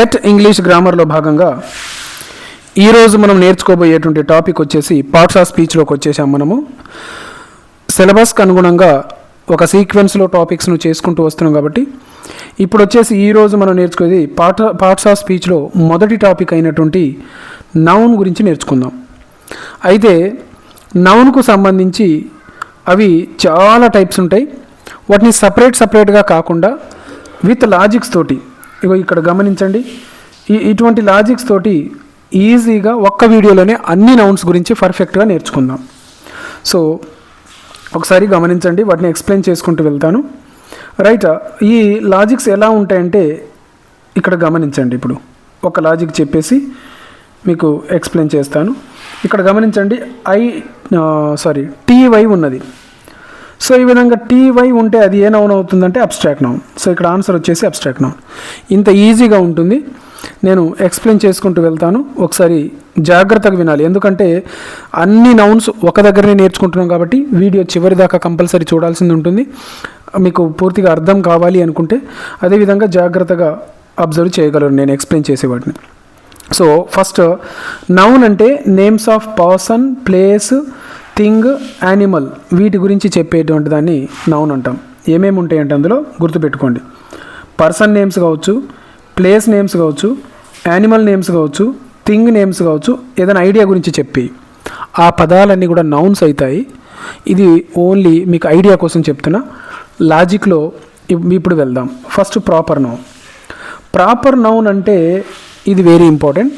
Get English గ్రామర్లో భాగంగా ఈరోజు మనం నేర్చుకోబోయేటువంటి టాపిక్ వచ్చేసి పార్ట్స్ ఆఫ్ స్పీచ్లోకి వచ్చేసాం. మనము సిలబస్కి అనుగుణంగా ఒక సీక్వెన్స్లో టాపిక్స్ను చేసుకుంటూ వస్తున్నాం కాబట్టి ఇప్పుడు వచ్చేసి ఈరోజు మనం నేర్చుకునేది పార్ట్స్ ఆఫ్ స్పీచ్లో మొదటి టాపిక్ అయినటువంటి నౌన్ గురించి నేర్చుకుందాం. అయితే నౌన్కు సంబంధించి అవి చాలా టైప్స్ ఉంటాయి. వాటిని సపరేట్గా కాకుండా విత్ లాజిక్స్ తోటి, ఇగో ఇక్కడ గమనించండి, ఇటువంటి లాజిక్స్ తోటి ఈజీగా ఒక్క వీడియోలోనే అన్ని నౌన్స్ గురించి పర్ఫెక్ట్గా నేర్చుకుందాం. సో ఒకసారి గమనించండి, వాటిని ఎక్స్ప్లెయిన్ చేసుకుంటూ వెళ్తాను. రైట్, ఈ లాజిక్స్ ఎలా ఉంటాయంటే ఇక్కడ గమనించండి. ఇప్పుడు ఒక లాజిక్ చెప్పేసి మీకు ఎక్స్ప్లెయిన్ చేస్తాను. ఇక్కడ గమనించండి, టీవై ఉన్నది. సో ఈ విధంగా టీవై ఉంటే అది ఏ నౌన్ అవుతుందంటే అబ్స్ట్రాక్ట్ నౌన్. సో ఇక్కడ ఆన్సర్ వచ్చేసి అబ్స్ట్రాక్ట్ నౌన్. ఇంత ఈజీగా ఉంటుంది. నేను ఎక్స్ప్లెయిన్ చేసుకుంటూ వెళ్తాను, ఒకసారి జాగ్రత్తగా వినాలి. ఎందుకంటే అన్ని నౌన్స్ ఒక దగ్గరనే నేర్చుకుంటున్నాం కాబట్టి వీడియో చివరి దాకా కంపల్సరీ చూడాల్సింది ఉంటుంది. మీకు పూర్తిగా అర్థం కావాలి అనుకుంటే అదేవిధంగా జాగ్రత్తగా అబ్జర్వ్ చేయగలరు నేను ఎక్స్ప్లెయిన్ చేసే వాటిని. సో ఫస్ట్, నౌన్ అంటే names of person, place, thing, animal, వీటి గురించి చెప్పేటువంటి దాన్ని నౌన్ అంటాం. ఏమేమి ఉంటాయంటే అందులో గుర్తుపెట్టుకోండి. పర్సన్ నేమ్స్ కావచ్చు, ప్లేస్ నేమ్స్ కావచ్చు, యానిమల్ నేమ్స్ కావచ్చు, థింగ్ నేమ్స్ కావచ్చు, ఏదైనా ఐడియా గురించి చెప్పి ఆ పదాలన్నీ కూడా నౌన్స్ అవుతాయి. ఇది ఓన్లీ మీకు ఐడియా కోసం చెప్తున్నా. లాజిక్లో ఇప్పుడు వెళ్దాం. First proper noun. Proper noun అంటే ఇది వెరీ ఇంపార్టెంట్.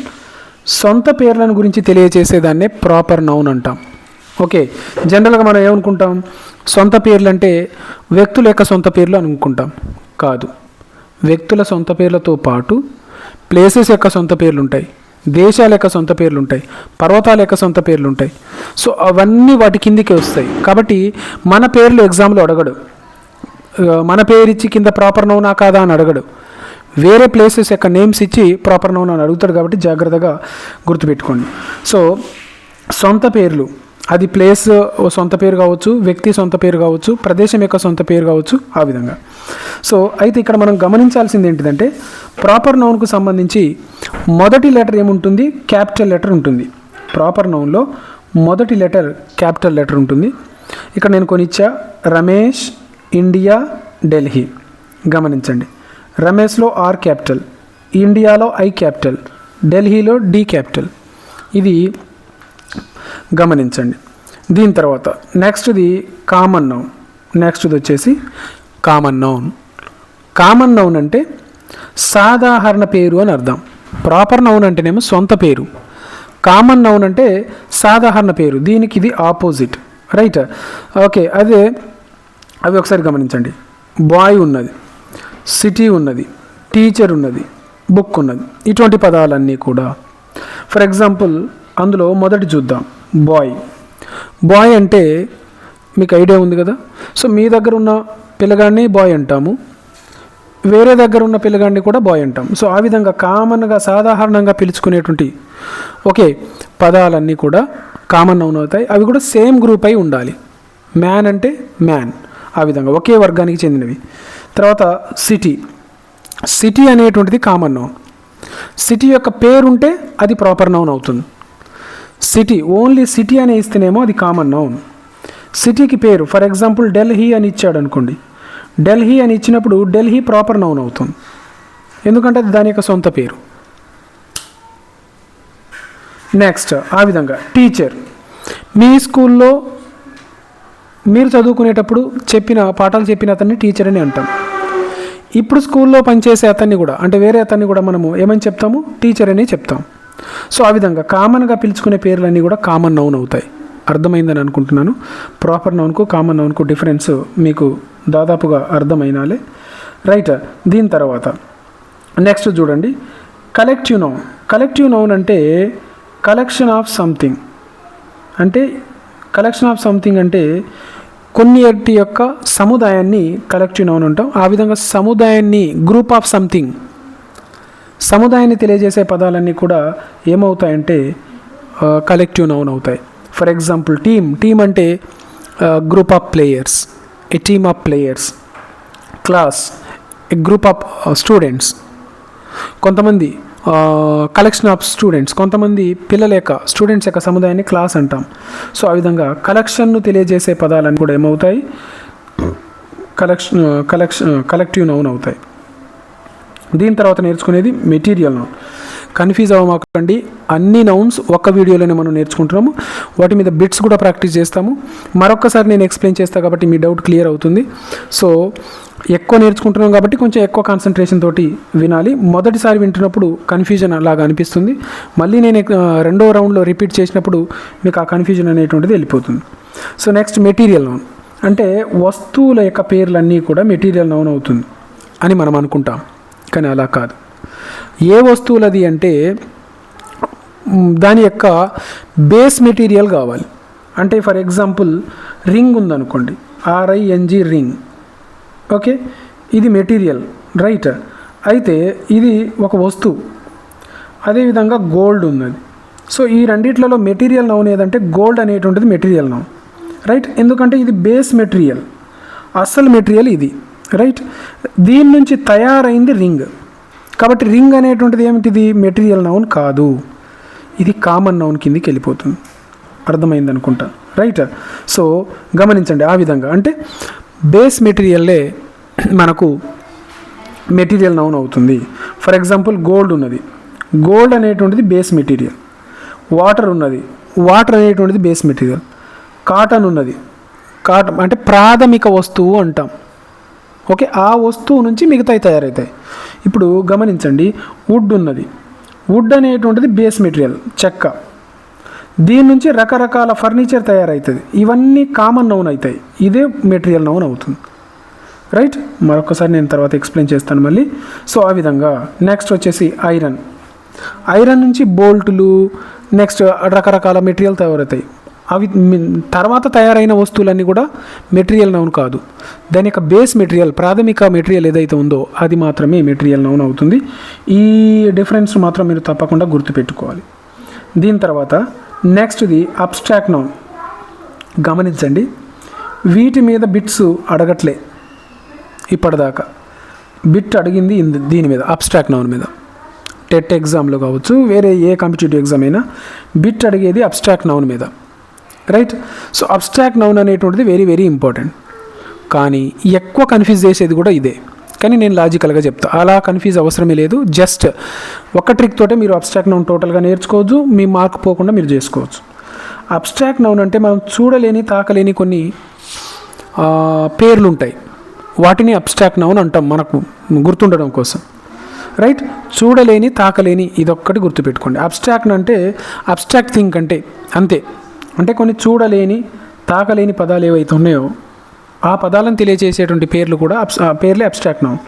సొంత పేర్లను గురించి తెలియచేసేదాన్నే ప్రాపర్ నౌన్ అంటాం. ఓకే, జనరల్గా మనం ఏమనుకుంటాం, సొంత పేర్లు అంటే వ్యక్తుల యొక్క సొంత పేర్లు అనుకుంటాం. కాదు, వ్యక్తుల సొంత పేర్లతో పాటు ప్లేసెస్ యొక్క సొంత పేర్లు ఉంటాయి, దేశాల యొక్క సొంత పేర్లు ఉంటాయి, పర్వతాల యొక్క సొంత పేర్లు ఉంటాయి. సో అవన్నీ వాటి కిందికి వస్తాయి. కాబట్టి మన పేర్లు ఎగ్జామ్లో అడగడు, మన పేరు ఇచ్చి కింద ప్రాపర్ నౌనా కాదా అని అడగడు. వేరే ప్లేసెస్ యొక్క నేమ్స్ ఇచ్చి ప్రాపర్ నౌన్ అని అడుగుతాడు. కాబట్టి జాగ్రత్తగా గుర్తుపెట్టుకోండి. సో సొంత పేర్లు, అది ప్లేస్ సొంత పేరు కావచ్చు, వ్యక్తి సొంత పేరు కావచ్చు, ప్రదేశం యొక్క సొంత పేరు కావచ్చు, ఆ విధంగా. సో అయితే ఇక్కడ మనం గమనించాల్సింది ఏంటిదంటే ప్రాపర్ నౌన్కు సంబంధించి మొదటి లెటర్ ఏముంటుంది, క్యాపిటల్ లెటర్ ఉంటుంది. ప్రాపర్ నౌన్లో మొదటి లెటర్ క్యాపిటల్ లెటర్ ఉంటుంది. ఇక్కడ నేను కొనిచ్చా, రమేష్, ఇండియా, ఢిల్లీ. గమనించండి, రమేష్లో ఆర్ క్యాపిటల్, ఇండియాలో ఐ క్యాపిటల్, ఢిల్లీలో డి క్యాపిటల్. ఇది గమనించండి. దీని తర్వాత నెక్స్ట్ది కామన్ నౌన్. నెక్స్ట్ది వచ్చేసి కామన్ నౌన్. కామన్ నౌన్ అంటే సాధారణ పేరు అని అర్థం. ప్రాపర్ నౌన్ అంటేనేమో సొంత పేరు, కామన్ నౌన్ అంటే సాధారణ పేరు. దీనికి ఇది ఆపోజిట్. Right, okay. అవి ఒకసారి గమనించండి. బాయ్ ఉన్నది, సిటీ ఉన్నది, టీచర్ ఉన్నది, బుక్ ఉన్నది. ఇటువంటి పదాలన్నీ కూడా. ఫర్ ఎగ్జాంపుల్ అందులో మొదటి చూద్దాం, బాయ్. బాయ్ అంటే మీకు ఐడియా ఉంది కదా. సో మీ దగ్గర ఉన్న పిల్లగాడిని బాయ్ అంటాము, వేరే దగ్గర ఉన్న పిల్లగాడిని కూడా బాయ్ అంటాం. సో ఆ విధంగా కామన్గా సాధారణంగా పిలుచుకునేటువంటి ఓకే పదాలన్నీ కూడా కామన్ నౌన్ అవుతాయి. అవి కూడా సేమ్ గ్రూప్ అయి ఉండాలి. మ్యాన్ అంటే మ్యాన్, ఆ విధంగా ఒకే వర్గానికి చెందినవి. తర్వాత సిటీ. సిటీ అనేటువంటిది కామన్ నౌన్. సిటీ యొక్క పేరుంటే అది ప్రాపర్ నౌన్ అవుతుంది. సిటీ ఓన్లీ సిటీ అని ఇస్తేనేమో అది కామన్ నౌన్. సిటీకి పేరు ఫర్ ఎగ్జాంపుల్ ఢిల్లీ అని ఇచ్చాడు అనుకోండి, ఢిల్లీ అని ఇచ్చినప్పుడు ఢిల్లీ ప్రాపర్ నౌన్ అవుతుంది, ఎందుకంటే అది దాని యొక్క సొంత పేరు. నెక్స్ట్ ఆ విధంగా టీచర్. మీ స్కూల్లో మీరు చదువుకునేటప్పుడు పాఠాలు చెప్పిన అతన్ని టీచర్ అని అంటాం. ఇప్పుడు స్కూల్లో పనిచేసే అతన్ని కూడా, అంటే వేరే అతన్ని కూడా మనము ఏమని చెప్తాము, టీచర్ అని చెప్తాం. సో ఆ విధంగా కామన్గా పిలుచుకునే పేర్లన్నీ కూడా కామన్ నౌన్ అవుతాయి. అర్థమైందని అనుకుంటున్నాను. ప్రాపర్ నౌన్కు కామన్ నౌన్కు డిఫరెన్స్ మీకు దాదాపుగా అర్థమైనాలే. రైట్, దీని తర్వాత నెక్స్ట్ చూడండి, కలెక్టివ్ నౌన్. కలెక్టివ్ నౌన్ అంటే కలెక్షన్ ఆఫ్ సంథింగ్. అంటే కలెక్షన్ ఆఫ్ సంథింగ్ అంటే కొన్నిటి యొక్క సముదాయాన్ని కలెక్టివ్ నౌన్ అంటాం. ఆ విధంగా సముదాయాన్ని, గ్రూప్ ఆఫ్ సంథింగ్, సముదాయాన్ని తెలియజేసే పదాలన్నీ కూడా ఏమవుతాయంటే కలెక్టివ్ నౌన్ అవుతాయి. For example team. టీమ్ అంటే group of players, A team of players. Class, A group of students. కొంతమంది కలెక్షన్ ఆఫ్ స్టూడెంట్స్, కొంతమంది పిల్లల యొక్క స్టూడెంట్స్ యొక్క సముదాయాన్ని క్లాస్ అంటాం. సో ఆ కలెక్షన్ను తెలియజేసే పదాలన్నీ కూడా ఏమవుతాయి, కలెక్టివ్ నౌన్ అవుతాయి. దీని తర్వాత నేర్చుకునేది మెటీరియల్ నౌన్. కన్ఫ్యూజ్ అవ్వమాకండి, అన్ని నౌన్స్ ఒక్క వీడియోలోనే మనం నేర్చుకుంటున్నాము. వాటి మీద బిట్స్ కూడా ప్రాక్టీస్ చేస్తాము. మరొక్కసారి నేను ఎక్స్ప్లెయిన్ చేస్తాను కాబట్టి మీ డౌట్ క్లియర్ అవుతుంది. సో ఎక్కువ నేర్చుకుంటున్నాం కాబట్టి కొంచెం ఎక్కువ కాన్సన్ట్రేషన్ తోటి వినాలి. మొదటిసారి వింటున్నప్పుడు కన్ఫ్యూజన్ అలాగా అనిపిస్తుంది. మళ్ళీ నేను రెండో రౌండ్లో రిపీట్ చేసినప్పుడు మీకు ఆ కన్ఫ్యూజన్ అనేటువంటిది వెళ్ళిపోతుంది. సో నెక్స్ట్ మెటీరియల్ నౌన్ అంటే వస్తువుల యొక్క పేర్లన్నీ కూడా మెటీరియల్ నౌన్ అవుతుంది అని మనం అనుకుంటాం, కానీ అలా కాదు. ఏ వస్తువులది అంటే దాని యొక్క బేస్ మెటీరియల్ కావాలి. అంటే ఫర్ ఎగ్జాంపుల్ రింగ్ ఉందనుకోండి, RING రింగ్, ఓకే, ఇది మెటీరియల్, రైట్. అయితే ఇది ఒక వస్తువు. అదేవిధంగా గోల్డ్ ఉన్నది. సో ఈ రెండిట్లలో మెటీరియల్ నౌన్ ఏదంటే గోల్డ్ అనేటువంటిది మెటీరియల్ నౌన్, రైట్. ఎందుకంటే ఇది బేస్ మెటీరియల్, అసలు మెటీరియల్ ఇది, రైట్. దీని నుంచి తయారైంది రింగ్. కాబట్టి రింగ్ అనేటువంటిది ఏమిటిది, మెటీరియల్ నౌన్ కాదు, ఇది కామన్ నౌన్ కిందికి వెళ్ళిపోతుంది. అర్థమైంది అనుకుంటా, రైట్. సో గమనించండి, ఆ విధంగా అంటే బేస్ మెటీరియల్లే మనకు మెటీరియల్ నౌన్ అవుతుంది. ఫర్ ఎగ్జాంపుల్ గోల్డ్ ఉన్నది, గోల్డ్ అనేటువంటిది బేస్ మెటీరియల్. వాటర్ ఉన్నది, వాటర్ అనేటువంటిది బేస్ మెటీరియల్. కాటన్ ఉన్నది, కాటన్ అంటే ప్రాథమిక వస్తువు అంటాం, ఓకే. ఆ వస్తువు నుంచి మిగతాయి తయారవుతాయి. ఇప్పుడు గమనించండి, వుడ్ ఉన్నది, వుడ్ అనేటువంటిది బేస్ మెటీరియల్, చెక్క. దీని నుంచి రకరకాల ఫర్నిచర్ తయారవుతుంది. ఇవన్నీ కామన్ నౌన్ అవుతాయి, ఇదే మెటీరియల్ నౌన్ అవుతుంది, రైట్. మరొకసారి నేను తర్వాత ఎక్స్ప్లెయిన్ చేస్తాను మళ్ళీ. సో ఆ విధంగా నెక్స్ట్ వచ్చేసి ఐరన్. ఐరన్ నుంచి బోల్టులు, నెక్స్ట్ రకరకాల మెటీరియల్ తయారవుతాయి. అవి తర్వాత తయారైన వస్తువులన్నీ కూడా మెటీరియల్ నౌన్ కాదు. దాని యొక్క బేస్ మెటీరియల్, ప్రాథమిక మెటీరియల్ ఏదైతే ఉందో అది మాత్రమే మెటీరియల్ నౌన్ అవుతుంది. ఈ డిఫరెన్స్ మాత్రం మీరు తప్పకుండా గుర్తుపెట్టుకోవాలి. దీని తర్వాత నెక్స్ట్ది అబ్స్ట్రాక్ట్ నౌన్. గమనించండి, వీటి మీద బిట్స్ అడగట్లే ఇప్పటిదాకా. బిట్ అడిగింది దీని మీద, అబ్స్ట్రాక్ట్ నౌన్ మీద. టెట్ ఎగ్జామ్లో కావచ్చు, వేరే ఏ కాంపిటేటివ్ ఎగ్జామ్ అయినా బిట్ అడిగేది అబ్స్ట్రాక్ట్ నౌన్ మీద, రైట్. సో అబ్స్ట్రాక్ట్ నౌన్ అనేటువంటిది వెరీ వెరీ ఇంపార్టెంట్. కానీ ఎక్కువ కన్ఫ్యూజ్ చేసేది కూడా ఇదే, కానీ నేను లాజికల్గా చెప్తా, అలా కన్ఫ్యూజ్ అవసరమే లేదు. జస్ట్ ఒక ట్రిక్ తోటే మీరు అబ్స్ట్రాక్ట్ నౌన్ టోటల్గా నేర్చుకోవచ్చు, మీ మార్క్ పోకుండా మీరు చేసుకోవచ్చు. అబ్స్ట్రాక్ట్ నౌన్ అంటే మనం చూడలేని, తాకలేని కొన్ని పేర్లు ఉంటాయి, వాటిని అబ్స్ట్రాక్ట్ నౌన్ అంటాం మనకు గుర్తుండడం కోసం, రైట్. చూడలేని, తాకలేని, ఇదొక్కటి గుర్తుపెట్టుకోండి. అబ్స్ట్రాక్ట్ అంటే అబ్స్ట్రాక్ట్ థింక్ అంటే అంతే. అంటే కొన్ని చూడలేని, తాకలేని పదాలు ఏవైతే ఉన్నాయో ఆ పదాలను తెలియజేసేటువంటి పేర్లు కూడా పేర్లే అబ్స్ట్రాక్ట్ నౌన్.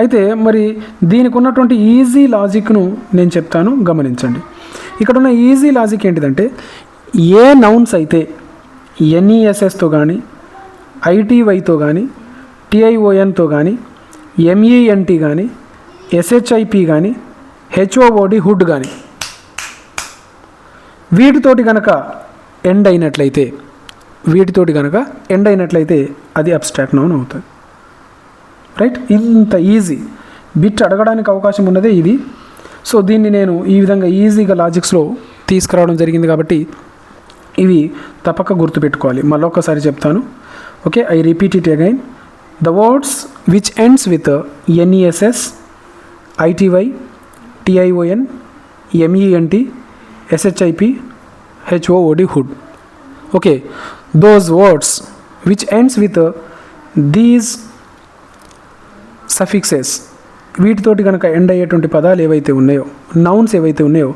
అయితే మరి దీనికి ఉన్నటువంటి ఈజీ లాజిక్ను నేను చెప్తాను, గమనించండి. ఇక్కడ ఉన్న ఈజీ లాజిక్ ఏంటిదంటే, ఏ నౌన్స్ అయితే NESSతో కానీ, ITYతో కానీ, TIONతో కానీ, MENT కానీ, SHIP కానీ, HOOD హుడ్ కానీ వీటితోటి కనుక ఎండ్ అయినట్లయితే అది అబ్స్ట్రాక్ట్ నౌన్ అవుతుంది, రైట్. ఇంత ఈజీ బిట్ అడగడానికి అవకాశం ఉన్నదే ఇది. సో దీన్ని నేను ఈ విధంగా ఈజీగా లాజిక్స్లో తీసుకురావడం జరిగింది కాబట్టి ఇవి తప్పక గుర్తుపెట్టుకోవాలి. మళ్ళొక్కసారి చెప్తాను, okay. I repeat it again. The words which ends with NESS, ITY, TION, MENT, SHIP, HOOD hood, okay. those words which ends with these suffixes, వీటితోటి కనుక ఎండ్ అయ్యేటువంటి పదాలు ఏవైతే ఉన్నాయో, నౌన్స్ ఏవైతే ఉన్నాయో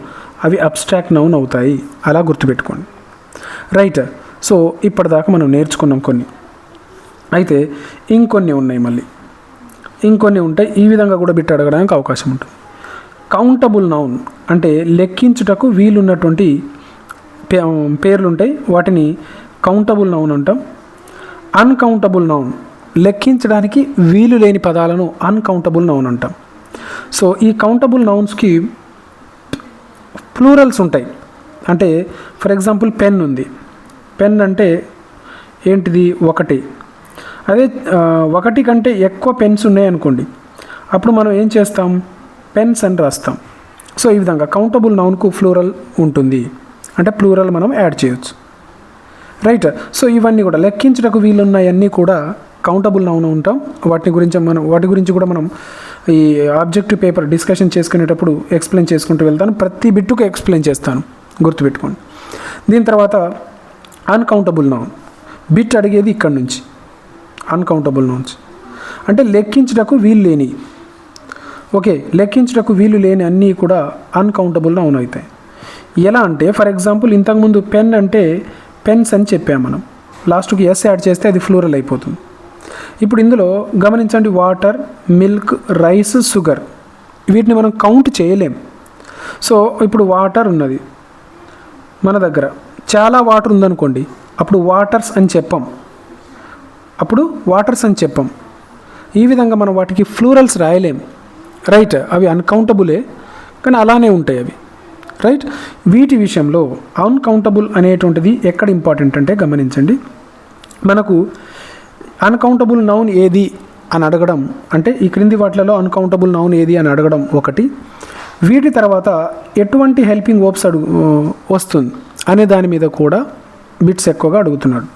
అవి అబ్స్ట్రాక్ట్ నౌన్ అవుతాయి. అలా గుర్తుపెట్టుకోండి, రైట్. సో ఇప్పటిదాకా మనం నేర్చుకున్నాం కొన్ని. అయితే ఇంకొన్ని ఉన్నాయి, మళ్ళీ ఇంకొన్ని ఉంటాయి. ఈ విధంగా కూడా బిట్ అడగడానికి అవకాశం ఉంటుంది. కౌంటబుల్ నౌన్ అంటే లెక్కించుటకు వీలున్నటువంటి పేర్లు ఉంటాయి, వాటిని కౌంటబుల్ నౌన్ అంటాం. అన్కౌంటబుల్ నౌన్, లెక్కించడానికి వీలు లేని పదాలను అన్కౌంటబుల్ నౌన్ అంటాం. సో ఈ కౌంటబుల్ నౌన్స్కి ప్లూరల్స్ ఉంటాయి. అంటే ఫర్ ఎగ్జాంపుల్ పెన్ ఉంది, పెన్ అంటే ఏంటిది, ఒకటి. అదే ఒకటి కంటే ఎక్కువ పెన్స్ ఉన్నాయనుకోండి, అప్పుడు మనం ఏం చేస్తాం, పెన్స్ అని రాస్తాం. సో ఈ విధంగా కౌంటబుల్ నౌన్కు ఫ్లూరల్ ఉంటుంది, అంటే ప్లూరల్ మనం యాడ్ చేయొచ్చు. రైట్. సో ఇవన్నీ కూడా లెక్కించడానికి వీలున్నాయన్నీ కూడా కౌంటబుల్ నౌన్ ఉంటాం. వాటి గురించి కూడా మనం ఈ ఆబ్జెక్టివ్ పేపర్ డిస్కషన్ చేసుకునేటప్పుడు ఎక్స్ప్లెయిన్ చేసుకుంటూ వెళ్తాను. ప్రతి బిట్టుకు ఎక్స్ప్లెయిన్ చేస్తాను, గుర్తుపెట్టుకోండి. దీని తర్వాత అన్కౌంటబుల్ నౌన్. బిట్ అడిగేది ఇక్కడ నుంచి. అన్కౌంటబుల్ నౌన్స్ అంటే లెక్కించటకు వీలు లేని, ఓకే, లెక్కించటకు వీలు లేని అన్నీ కూడా అన్కౌంటబుల్ నౌన్ అవుతాయి. ఎలా అంటే ఫర్ ఎగ్జాంపుల్ ఇంతకుముందు పెన్ అంటే పెన్స్ అని చెప్పాము మనం, లాస్ట్కి ఎస్ యాడ్ చేస్తే అది ఫ్లూరల్ అయిపోతుంది. ఇప్పుడు ఇందులో గమనించండి, వాటర్, మిల్క్, రైస్, షుగర్, వీటిని మనం కౌంట్ చేయలేం. సో ఇప్పుడు వాటర్ ఉన్నది మన దగ్గర, చాలా వాటర్ ఉందనుకోండి, అప్పుడు వాటర్స్ అని చెప్పాం, ఈ విధంగా మనం వాటికి ఫ్లూరల్స్ రాయలేం. రైట్. అవి అన్కౌంటబులే, కానీ అలానే ఉంటాయి అవి. రైట్. వీటి విషయంలో అన్కౌంటబుల్ అనేటువంటిది ఎక్కడ ఇంపార్టెంట్ అంటే గమనించండి, మనకు అన్కౌంటబుల్ నౌన్ ఏది అని అడగడం, అంటే ఈ క్రింది వాటిలలో అన్కౌంటబుల్ నౌన్ ఏది అని అడగడం ఒకటి. వీటి తర్వాత ఎటువంటి హెల్పింగ్ వర్బ్స్ వస్తుంది అనే దాని మీద కూడా బిట్స్ ఎక్కువగా అడుగుతున్నాడు.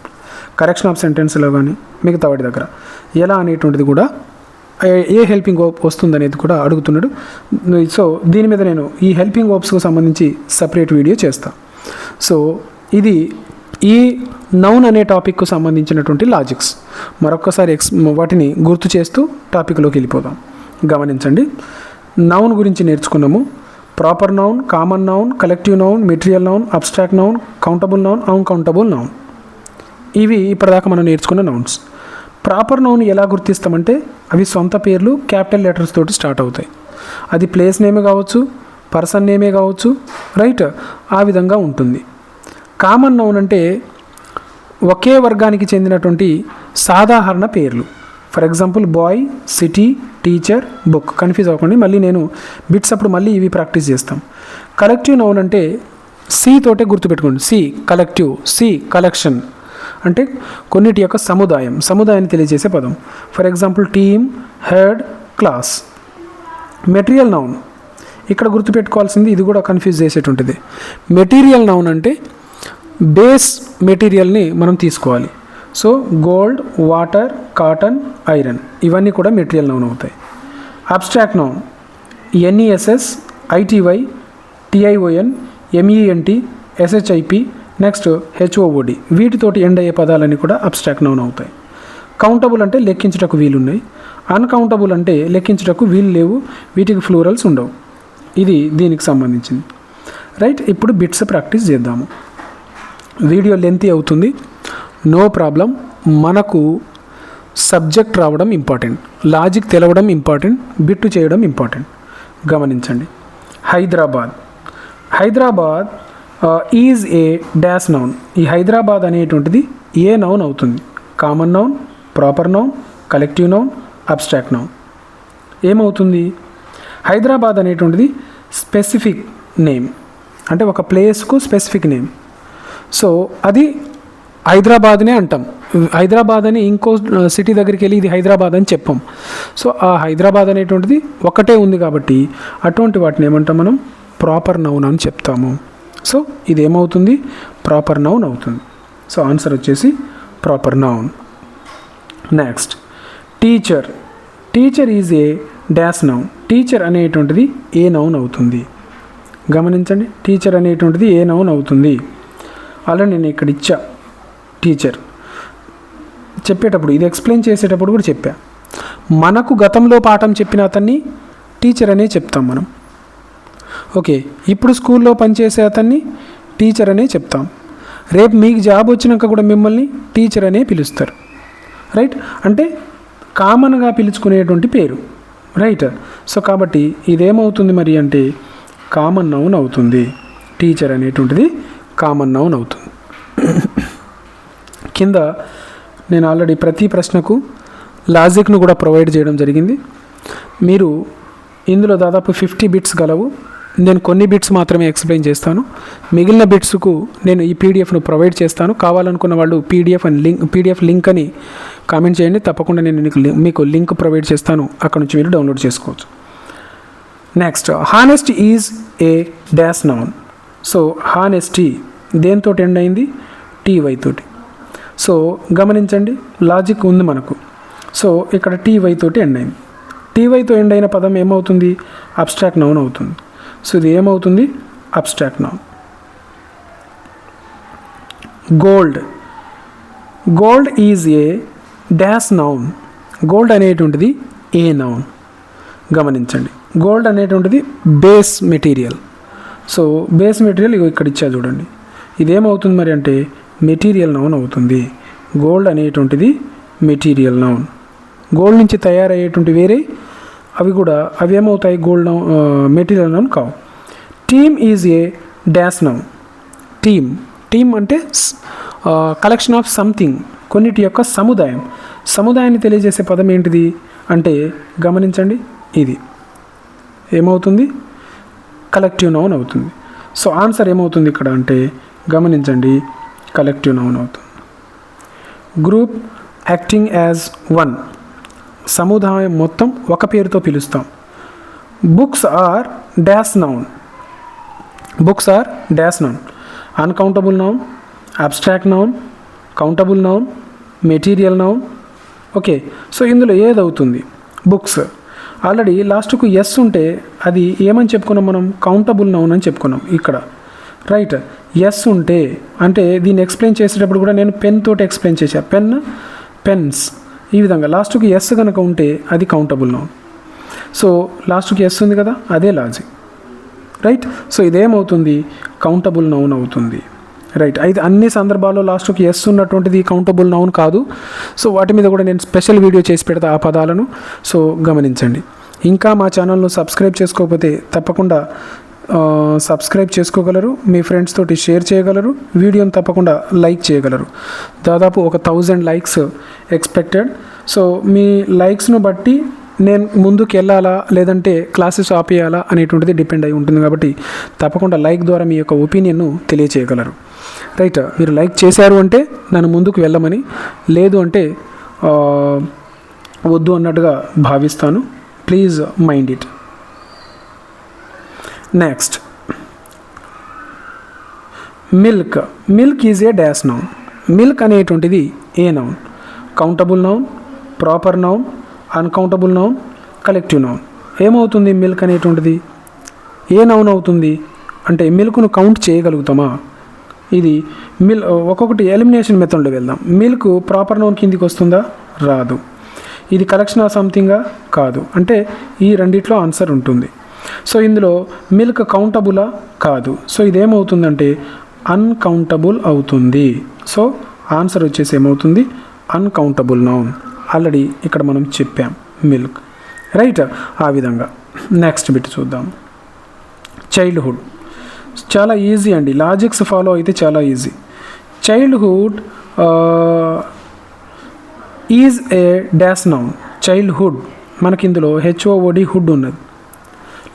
కరెక్షన్ ఆఫ్ సెంటెన్స్లో కానీ మిగతా వాటి దగ్గర ఎలా అనేటువంటిది కూడా, ఏ హెల్పింగ్ వర్బ్ వస్తుంది అనేది కూడా అడుగుతున్నాడు. సో దీని మీద నేను ఈ హెల్పింగ్ వర్బ్స్కు సంబంధించి సపరేట్ వీడియో చేస్తాను. సో ఇది ఈ నౌన్ అనే టాపిక్కు సంబంధించినటువంటి లాజిక్స్. మరొకసారి వాటిని గుర్తు చేస్తూ టాపిక్లోకి వెళ్ళిపోదాం. గమనించండి, నౌన్ గురించి నేర్చుకున్నాము. Proper noun, common noun, collective noun, material noun, abstract noun, countable noun, uncountable noun. ఇవి ఇప్పటిదాకా మనం నేర్చుకున్న నౌన్స్. ప్రాపర్ నౌన్ ఎలా గుర్తిస్తామంటే అవి సొంత పేర్లు క్యాపిటల్ లెటర్స్ తోటి స్టార్ట్ అవుతాయి. అది ప్లేస్ నేమే కావచ్చు, పర్సన్ నేమే కావచ్చు. రైట్. ఆ విధంగా ఉంటుంది. కామన్ నౌన్ అంటే ఒకే వర్గానికి చెందినటువంటి సాధారణ పేర్లు. For example bye, city, teacher, book. Confuse అవ్వకండి, మళ్ళీ నేను బిట్స్ అప్పుడు మళ్ళీ ఇవి ప్రాక్టీస్ చేస్తాం. కలెక్టివ్ నౌన్ అంటే సి తోటే గుర్తుపెట్టుకోండి. సి కలెక్టివ్, సి కలెక్షన్ అంటే కొన్నిటి యొక్క సముదాయాన్ని తెలియజేసే పదం. For example team, head, class. Material noun ఇక్కడ గుర్తుపెట్టుకోవాల్సింది, ఇది కూడా కన్ఫ్యూజ్ చేసేటువంటిది. మెటీరియల్ నౌన్ అంటే బేస్ మెటీరియల్ని మనం తీసుకోవాలి. So gold, water, cotton, iron, ఇవన్నీ కూడా మెటీరియల్ నౌన్ అవుతాయి. Abstract noun N E S S, I T Y, T I O N, M E N T, S H I P, next H O O D, వీటితోటి ఎండ్ అయ్యే పదాలన్నీ కూడా అబ్స్ట్రాక్ట్ నౌన్ అవుతాయి. కౌంటబుల్ అంటే లెక్కించుటకు వీలున్నాయి. అన్కౌంటబుల్ అంటే లెక్కించుటకు వీలు లేవు, వీటికి ఫ్లూరల్స్ ఉండవు. ఇది దీనికి సంబంధించింది. రైట్. ఇప్పుడు బిట్స్ ప్రాక్టీస్ చేద్దాము. వీడియో లెంతీ అవుతుంది, నో ప్రాబ్లం. మనకు సబ్జెక్ట్ రావడం ఇంపార్టెంట్, లాజిక్ తెలవడం ఇంపార్టెంట్, బిట్టు చేయడం ఇంపార్టెంట్. గమనించండి, Hyderabad is a dash noun. ఈ హైదరాబాద్ అనేటువంటిది ఏ నౌన్ అవుతుంది? Common noun, proper noun, collective noun, abstract noun. ఏమవుతుంది? హైదరాబాద్ అనేటువంటిది స్పెసిఫిక్ నేమ్, అంటే ఒక ప్లేస్కు స్పెసిఫిక్ నేమ్. సో అది హైదరాబాద్నే అంటాం. హైదరాబాద్ అని ఇంకో సిటీ దగ్గరికి వెళ్ళి ఇది హైదరాబాద్ అని చెప్పాం. సో ఆ హైదరాబాద్ అనేటువంటిది ఒకటే ఉంది కాబట్టి అటువంటి వాటిని ఏమంటాం మనం? ప్రాపర్ నౌన్ అని చెప్తాము. సో ఇది ఏమవుతుంది? ప్రాపర్ నౌన్ అవుతుంది. సో ఆన్సర్ వచ్చేసి proper noun. Next, teacher is a dash noun. Teacher అనేటువంటిది ఏ నౌన్ అవుతుంది? గమనించండి, టీచర్ అనేటువంటిది ఏ నౌన్ అవుతుంది? అలా నేను ఇక్కడ ఇచ్చా టీచర్ చెప్పేటప్పుడు, ఇది ఎక్స్ప్లెయిన్ చేసేటప్పుడు కూడా చెప్పా. మనకు గతంలో పాఠం చెప్పిన అతన్ని టీచర్ అనే చెప్తాం మనం. ఓకే, ఇప్పుడు స్కూల్లో పనిచేసే అతన్ని టీచర్ అనే చెప్తాం. రేపు మీకు జాబ్ వచ్చినాక కూడా మిమ్మల్ని టీచర్ అనే పిలుస్తారు. రైట్, అంటే కామన్గా పిలుచుకునేటువంటి పేరు. రైట్. సో కాబట్టి ఇదేమవుతుంది మరి అంటే కామన్ నౌన్ అవుతుంది. టీచర్ అనేటువంటిది కామన్ నౌన్ అవుతుంది. కింద నేను ఆల్రెడీ ప్రతి ప్రశ్నకు లాజిక్ను కూడా ప్రొవైడ్ చేయడం జరిగింది. మీరు ఇందులో దాదాపు 50 బిట్స్ గలవు. నేను కొన్ని బిట్స్ మాత్రమే ఎక్స్ప్లెయిన్ చేస్తాను. మిగిలిన బిట్స్కు నేను ఈ పీడిఎఫ్ను ప్రొవైడ్ చేస్తాను. కావాలనుకున్న వాళ్ళు పీడిఎఫ్ లింక్ అని కామెంట్ చేయండి. తప్పకుండా నేను మీకు లింక్ ప్రొవైడ్ చేస్తాను. అక్కడ నుంచి మీరు డౌన్లోడ్ చేసుకోవచ్చు. Next honest is a dash noun. So honesty దేంతో ఎండ్ అయింది, టీవై తోటి. సో గమనించండి, లాజిక్ ఉంది మనకు. సో ఇక్కడ టీవై తోటి ఎండ్ అయింది. టీవైతో ఎండ్ అయిన పదం ఏమవుతుంది, అబ్స్ట్రాక్ట్ నౌన్ అవుతుంది. సో ఇది ఏమవుతుంది, abstract noun. Gold, gold is a dash noun. Gold అనేటువంటిది ఏ నౌన్. గమనించండి, గోల్డ్ అనేటువంటిది base material. So base material ఇగో ఇక్కడ ఇచ్చా చూడండి, ఇదేమవుతుంది మరి అంటే మెటీరియల్ నౌన్ అవుతుంది. గోల్డ్ అనేటువంటిది మెటీరియల్ నౌన్. గోల్డ్ నుంచి తయారయ్యేటువంటి వేరే అవి కూడా అవి ఏమవుతాయి, గోల్డ్ నౌన్, మెటీరియల్ నౌన్ కావు. Team is a dash noun. Team, team అంటే కలెక్షన్ ఆఫ్ సంథింగ్, కొన్నిటి యొక్క సముదాయం. సముదాయాన్ని తెలియజేసే పదం ఏంటిది అంటే గమనించండి, ఇది ఏమవుతుంది, కలెక్టివ్ నౌన్ అవుతుంది. సో ఆన్సర్ ఏమవుతుంది ఇక్కడ అంటే గమనించండి, కలెక్టివ్ నౌన్ అవుతుంది. గ్రూప్ యాక్టింగ్ యాజ్ వన్, సముదాయం మొత్తం ఒక పేరుతో పిలుస్తాం. Books are dash noun. Books are dash noun. Uncountable noun, abstract noun, countable noun, material noun. Okay, so ఇందులో ఏదవుతుంది, బుక్స్. ఆల్రెడీ లాస్ట్కు ఎస్ ఉంటే అది ఏమని చెప్పుకున్నాం మనం, కౌంటబుల్ నౌన్ అని చెప్పుకున్నాం ఇక్కడ, రైట్. ఎస్ ఉంటే అంటే దీన్ని ఎక్స్ప్లెయిన్ చేసేటప్పుడు కూడా నేను పెన్ తోటి ఎక్స్ప్లెయిన్ చేశాను, పెన్, పెన్స్, ఈ విధంగా లాస్ట్కి ఎస్ కనుక ఉంటే అది కౌంటబుల్ నౌన్. సో లాస్ట్కి ఎస్ ఉంది కదా, అదే లాజిక్, రైట్. సో ఇదేమవుతుంది, కౌంటబుల్ నౌన్ అవుతుంది, రైట్. అయితే అన్ని సందర్భాల్లో లాస్ట్కి ఎస్ ఉన్నటువంటిది కౌంటబుల్ నౌన్ కాదు. సో వాటి మీద కూడా నేను స్పెషల్ వీడియో చేసి పెడతా ఆ పదాలను. సో గమనించండి. ఇంకా మా ఛానల్ను సబ్స్క్రైబ్ చేసుకోకపోతే తప్పకుండా సబ్స్క్రైబ్ చేసుకోగలరు, మీ ఫ్రెండ్స్ తోటి షేర్ చేయగలరు, వీడియోని తప్పకుండా లైక్ చేయగలరు. దాదాపు 1000 లైక్స్ ఎక్స్పెక్టెడ్. సో మీ లైక్స్ను బట్టి నేను ముందుకు వెళ్ళాలా లేదంటే క్లాసెస్ ఆపేయాలా అనేటువంటిది డిపెండ్ అయి ఉంటుంది. కాబట్టి తప్పకుండా లైక్ ద్వారా మీ యొక్క ఒపీనియన్ను తెలియచేయగలరు, రైట్. మీరు లైక్ చేశారు అంటే నన్ను ముందుకు వెళ్ళమని, లేదు అంటే వద్దు అన్నట్టుగా భావిస్తాను. Please mind it. Next milk. Milk is a dash noun. Milk అనేటువంటిది ఏ noun, countable noun, proper noun, uncountable noun, collective noun. ఏమవుతుంది మిల్క్ అనేటువంటిది, ఏ నౌన్ అవుతుంది అంటే మిల్క్ను కౌంట్ చేయగలుగుతామా, ఇది ఒక్కొక్కటి ఎలిమినేషన్ మెథడ్లో వెళ్దాం. మిల్క్ ప్రాపర్ నౌన్ కిందికి వస్తుందా, రాదు. ఇది కలెక్షన్ ఆఫ్ సంథింగా, కాదు. అంటే ఈ రెండిట్లో ఆన్సర్ ఉంటుంది. సో ఇందులో మిల్క్ కౌంటబులా, కాదు. సో ఇదేమవుతుందంటే అన్కౌంటబుల్ అవుతుంది. సో ఆన్సర్ వచ్చేసి ఏమవుతుంది, అన్కౌంటబుల్ నౌన్. ఆల్రెడీ ఇక్కడ మనం చెప్పాం మిల్క్, రైట్. ఆ విధంగా నెక్స్ట్ బిట్ చూద్దాం. చైల్డ్హుడ్ చాలా ఈజీ అండి, లాజిక్స్ ఫాలో అయితే చాలా easy. Childhood is a dash noun. Childhood మనకి ఇందులో HOOD హుడ్ ఉన్నది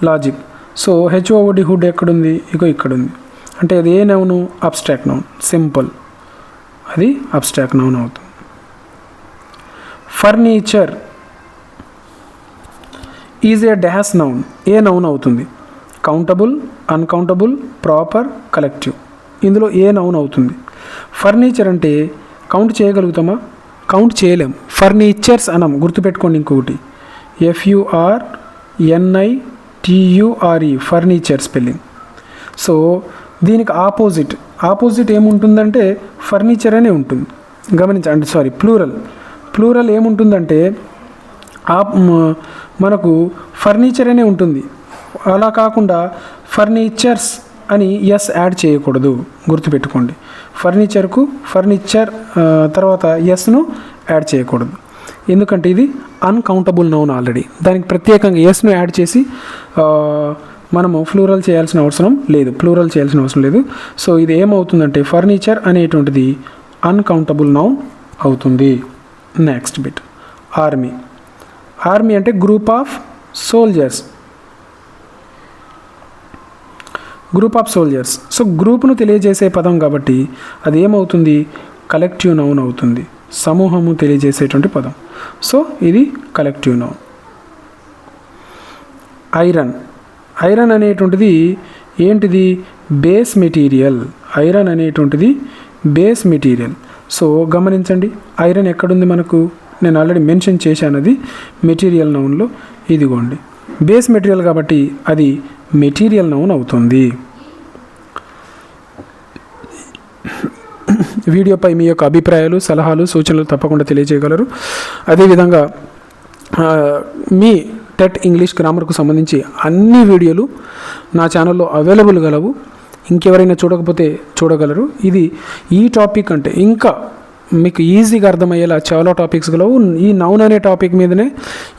లాజిక్. సో HOOD హుడ్ ఎక్కడుంది, ఇగో ఇక్కడ ఉంది. అంటే అది ఏ నౌను, అబ్స్ట్రాక్ట్ నౌన్, సింపుల్, అది అబ్స్ట్రాక్ట్ నౌన్ అవుతుంది. Furniture is a dash noun. A noun అవుతుంది, కౌంటబుల్, అన్కౌంటబుల్, ప్రాపర్, కలెక్టివ్. ఇందులో ఏ నౌన్ అవుతుంది. ఫర్నిచర్ అంటే కౌంట్ చేయగలుగుతామా, కౌంట్ చేయలేం. ఫర్నిచర్స్ అనం, గుర్తుపెట్టుకోండి. ఇంకొకటి FURNITURE, ఫర్నిచర్ స్పెల్లింగ్. సో దీనికి ఆపోజిట్ ఏముంటుందంటే ఫర్నిచర్ అనే ఉంటుంది. గమనించండి, సారీ, ప్లూరల్ ఏముంటుందంటే మనకు ఫర్నిచర్ అనే ఉంటుంది. అలా కాకుండా ఫర్నిచర్స్ అని ఎస్ యాడ్ చేయకూడదు, గుర్తుపెట్టుకోండి. ఫర్నిచర్కు ఫర్నిచర్ తర్వాత ఎస్ను యాడ్ చేయకూడదు, ఎందుకంటే ఇది అన్కౌంటబుల్ నౌన్ ఆల్రెడీ. దానికి ప్రత్యేకంగా ఎస్ను యాడ్ చేసి మనము ప్లూరల్ చేయాల్సిన అవసరం లేదు. సో ఇది ఏమవుతుందంటే ఫర్నిచర్ అనేటువంటిది అన్కౌంటబుల్ నౌన్ అవుతుంది. Next bit army. ఆర్మీ అంటే గ్రూప్ ఆఫ్ సోల్జర్స్. సో గ్రూప్ను తెలియజేసే పదం కాబట్టి అది ఏమవుతుంది, కలెక్టివ్ నౌన్ అవుతుంది. సమూహము తెలియజేసేటువంటి పదం. సో ఇది కలెక్టివ్ నౌన్. ఐరన్ ఐరన్ అనేటువంటిది ఏంటిది? Base material. ఐరన్ అనేటువంటిది బేస్ మెటీరియల్. సో గమనించండి, ఐరన్ ఎక్కడుంది మనకు? నేను ఆల్రెడీ మెన్షన్ చేశాను, అది మెటీరియల్ నౌన్లో. ఇదిగోండి, బేస్ మెటీరియల్ కాబట్టి అది మెటీరియల్ నౌన్ అవుతుంది. వీడియోపై మీ యొక్క అభిప్రాయాలు, సలహాలు, సూచనలు తప్పకుండా తెలియజేయగలరు. అదేవిధంగా మీ టెట్ ఇంగ్లీష్ గ్రామర్కు సంబంధించి అన్ని వీడియోలు నా ఛానల్లో అవైలబుల్ గలవు. ఇంకెవరైనా చూడకపోతే చూడగలరు. ఇది ఈ టాపిక్ అంటే ఇంకా మీకు ఈజీగా అర్థమయ్యేలా చాలా టాపిక్స్ గలవు. ఈ నౌన్ అనే టాపిక్ మీదనే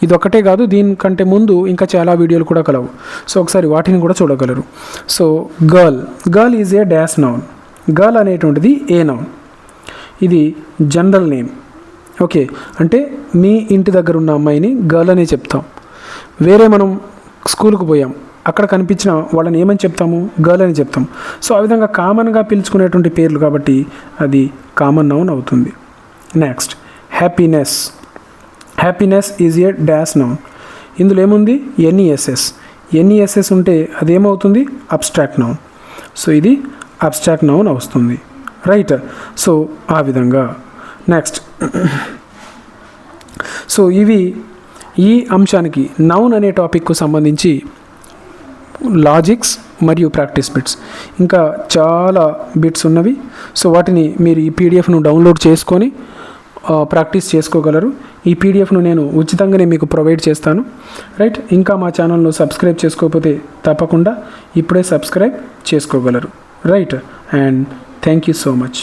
ఇది ఒక్కటే కాదు, దీనికంటే ముందు ఇంకా చాలా వీడియోలు కూడా కలవు. సో ఒకసారి వాటిని కూడా చూడగలరు. So girl is a dash noun. Girl అనేటువంటిది ఏ నౌన్, ఇది జనరల్ నేమ్. ఓకే, అంటే మీ ఇంటి దగ్గర ఉన్న అమ్మాయిని గర్ల్ అనే చెప్తాం. వేరే మనం స్కూల్కి పోయాం, అక్కడ కనిపించిన వాళ్ళని ఏమని చెప్తాము? గర్ల్ అని చెప్తాం. సో ఆ విధంగా కామన్గా పిలుచుకునేటువంటి పేర్లు కాబట్టి అది కామన్ నౌన్ అవుతుంది. Next happiness. Happiness is a dash noun. ఇందులో ఏముంది? ఎన్ఈఎస్ఎస్ ఉంటే అదేమవుతుంది? Abstract noun. సో ఇది అబ్స్ట్రాక్ట్ నౌన్ వస్తుంది. రైట్. సో ఆ విధంగా నెక్స్ట్ సో ఇవి ఈ అంశానికి నౌన్ అనే టాపిక్కు సంబంధించి లాజిక్స్ మరియు ప్రాక్టీస్ బిట్స్. ఇంకా చాలా బిట్స్ ఉన్నవి. సో వాటిని మీరు ఈ పీడిఎఫ్ను డౌన్లోడ్ చేసుకొని ప్రాక్టీస్ చేసుకోగలరు. ఈ పీడిఎఫ్ను నేను ఉచితంగానే మీకు ప్రొవైడ్ చేస్తాను. రైట్. ఇంకా మా ఛానల్ను సబ్స్క్రైబ్ చేసుకోకపోతే తప్పకుండా ఇప్పుడే సబ్స్క్రైబ్ చేసుకోగలరు. Right. And thank you so much.